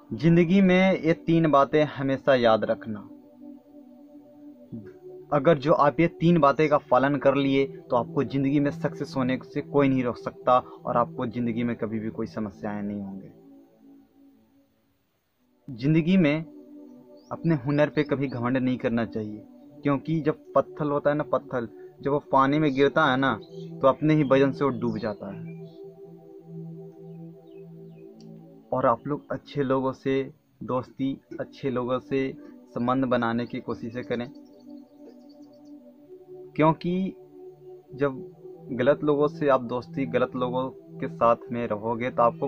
जिंदगी में ये 3 बातें हमेशा याद रखना। अगर जो आप ये 3 बातें का पालन कर लिए तो आपको ज़िंदगी में सक्सेस होने से कोई नहीं रोक सकता और आपको ज़िंदगी में कभी भी कोई समस्याएं नहीं होंगे। ज़िंदगी में अपने हुनर पे कभी घमंड नहीं करना चाहिए, क्योंकि जब पत्थर होता है ना, पत्थर जब वो पानी में गिरता है ना तो अपने ही वजन से वो डूब जाता है। और आप लोग अच्छे लोगों से दोस्ती, अच्छे लोगों से संबंध बनाने की कोशिश करें, क्योंकि जब गलत लोगों से आप दोस्ती, गलत लोगों के साथ में रहोगे तो आपको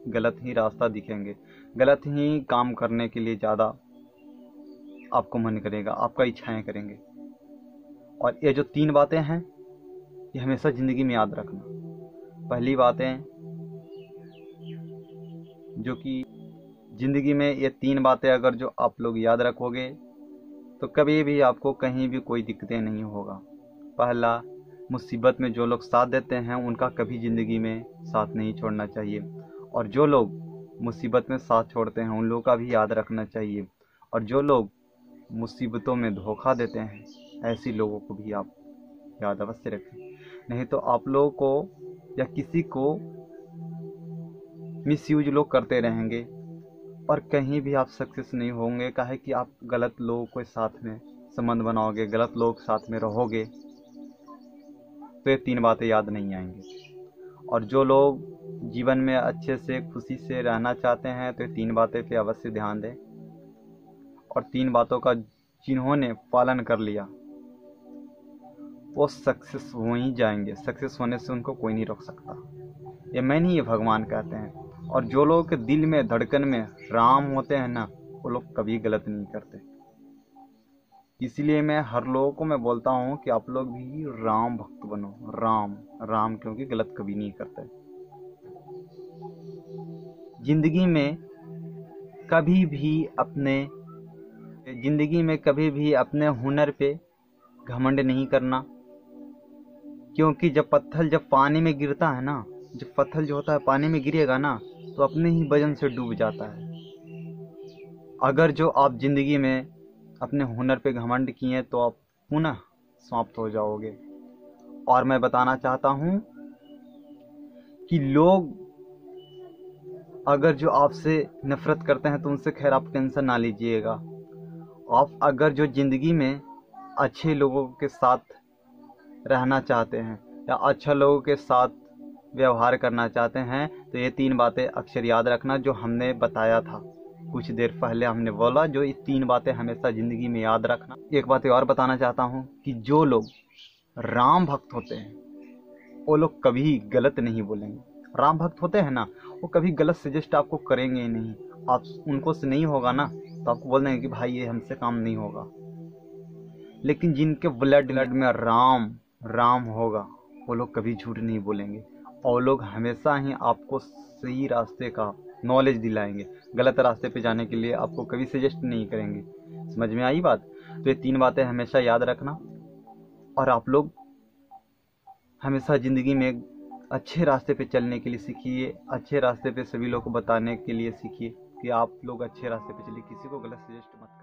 गलत ही रास्ता दिखेंगे, गलत ही काम करने के लिए ज़्यादा आपको मन करेगा, आपका इच्छाएं करेंगे। और ये जो 3 बातें हैं ये हमेशा ज़िंदगी में याद रखना। पहली बात है जो कि ज़िंदगी में ये 3 बातें अगर जो आप लोग याद रखोगे तो कभी भी आपको कहीं भी कोई दिक्कतें नहीं होगा। पहला, मुसीबत में जो लोग साथ देते हैं उनका कभी ज़िंदगी में साथ नहीं छोड़ना चाहिए, और जो लोग मुसीबत में साथ छोड़ते हैं उन लोगों का भी याद रखना चाहिए, और जो लोग मुसीबतों में धोखा देते हैं ऐसे लोगों को भी आप याद अवश्य रखें। नहीं तो आप लोगों को या किसी को मिसयूज लोग करते रहेंगे और कहीं भी आप सक्सेस नहीं होंगे। काहे कि आप गलत लोगों के साथ में संबंध बनाओगे, गलत लोग साथ में रहोगे तो ये 3 बातें याद नहीं आएंगी। और जो लोग जीवन में अच्छे से खुशी से रहना चाहते हैं तो ये 3 बातें पे अवश्य ध्यान दें, और 3 बातों का जिन्होंने पालन कर लिया वो सक्सेस हो ही जाएंगे। सक्सेस होने से उनको कोई नहीं रोक सकता। ये मैं नहीं, ये भगवान कहते हैं। और जो लोगों के दिल में, धड़कन में राम होते हैं ना, वो लोग कभी गलत नहीं करते। इसलिए मैं हर लोगों को मैं बोलता हूँ कि आप लोग भी राम भक्त बनो। राम राम, क्योंकि गलत कभी नहीं करते। जिंदगी में कभी भी अपने हुनर पे घमंड नहीं करना, क्योंकि जब पानी में गिरता है ना, जब पत्थर जो होता है पानी में गिरेगा ना तो अपने ही वजन से डूब जाता है। अगर जो आप जिंदगी में अपने हुनर पे घमंड किए तो आप पुनः समाप्त हो जाओगे। और मैं बताना चाहता हूँ कि लोग अगर जो आपसे नफरत करते हैं तो उनसे खैर आप टेंशन ना लीजिएगा। आप अगर जो जिंदगी में अच्छे लोगों के साथ रहना चाहते हैं या अच्छा लोगों के साथ व्यवहार करना चाहते हैं तो ये 3 बातें अक्सर याद रखना जो हमने बताया था कुछ देर पहले। हमने बोला जो ये 3 बातें हमेशा ज़िंदगी में याद रखना। एक बात और बताना चाहता हूँ कि जो लोग राम भक्त होते हैं वो लोग कभी गलत नहीं बोलेंगे। राम भक्त होते हैं ना, वो कभी गलत सजेस्ट आपको करेंगे ही नहीं। आप उनको से नहीं होगा ना तो आपको बोल देंगे कि भाई ये हमसे काम नहीं होगा। लेकिन जिनके ब्लड में राम राम होगा वो लोग कभी झूठ नहीं बोलेंगे, और लोग हमेशा ही आपको सही रास्ते का नॉलेज दिलाएंगे। गलत रास्ते पे जाने के लिए आपको कभी सजेस्ट नहीं करेंगे। समझ में आई बात? तो ये 3 बातें हमेशा याद रखना, और आप लोग हमेशा ज़िंदगी में अच्छे रास्ते पे चलने के लिए सीखिए। अच्छे रास्ते पे सभी लोग को बताने के लिए सीखिए कि आप लोग अच्छे रास्ते पे चलिए, किसी को गलत सजेस्ट मत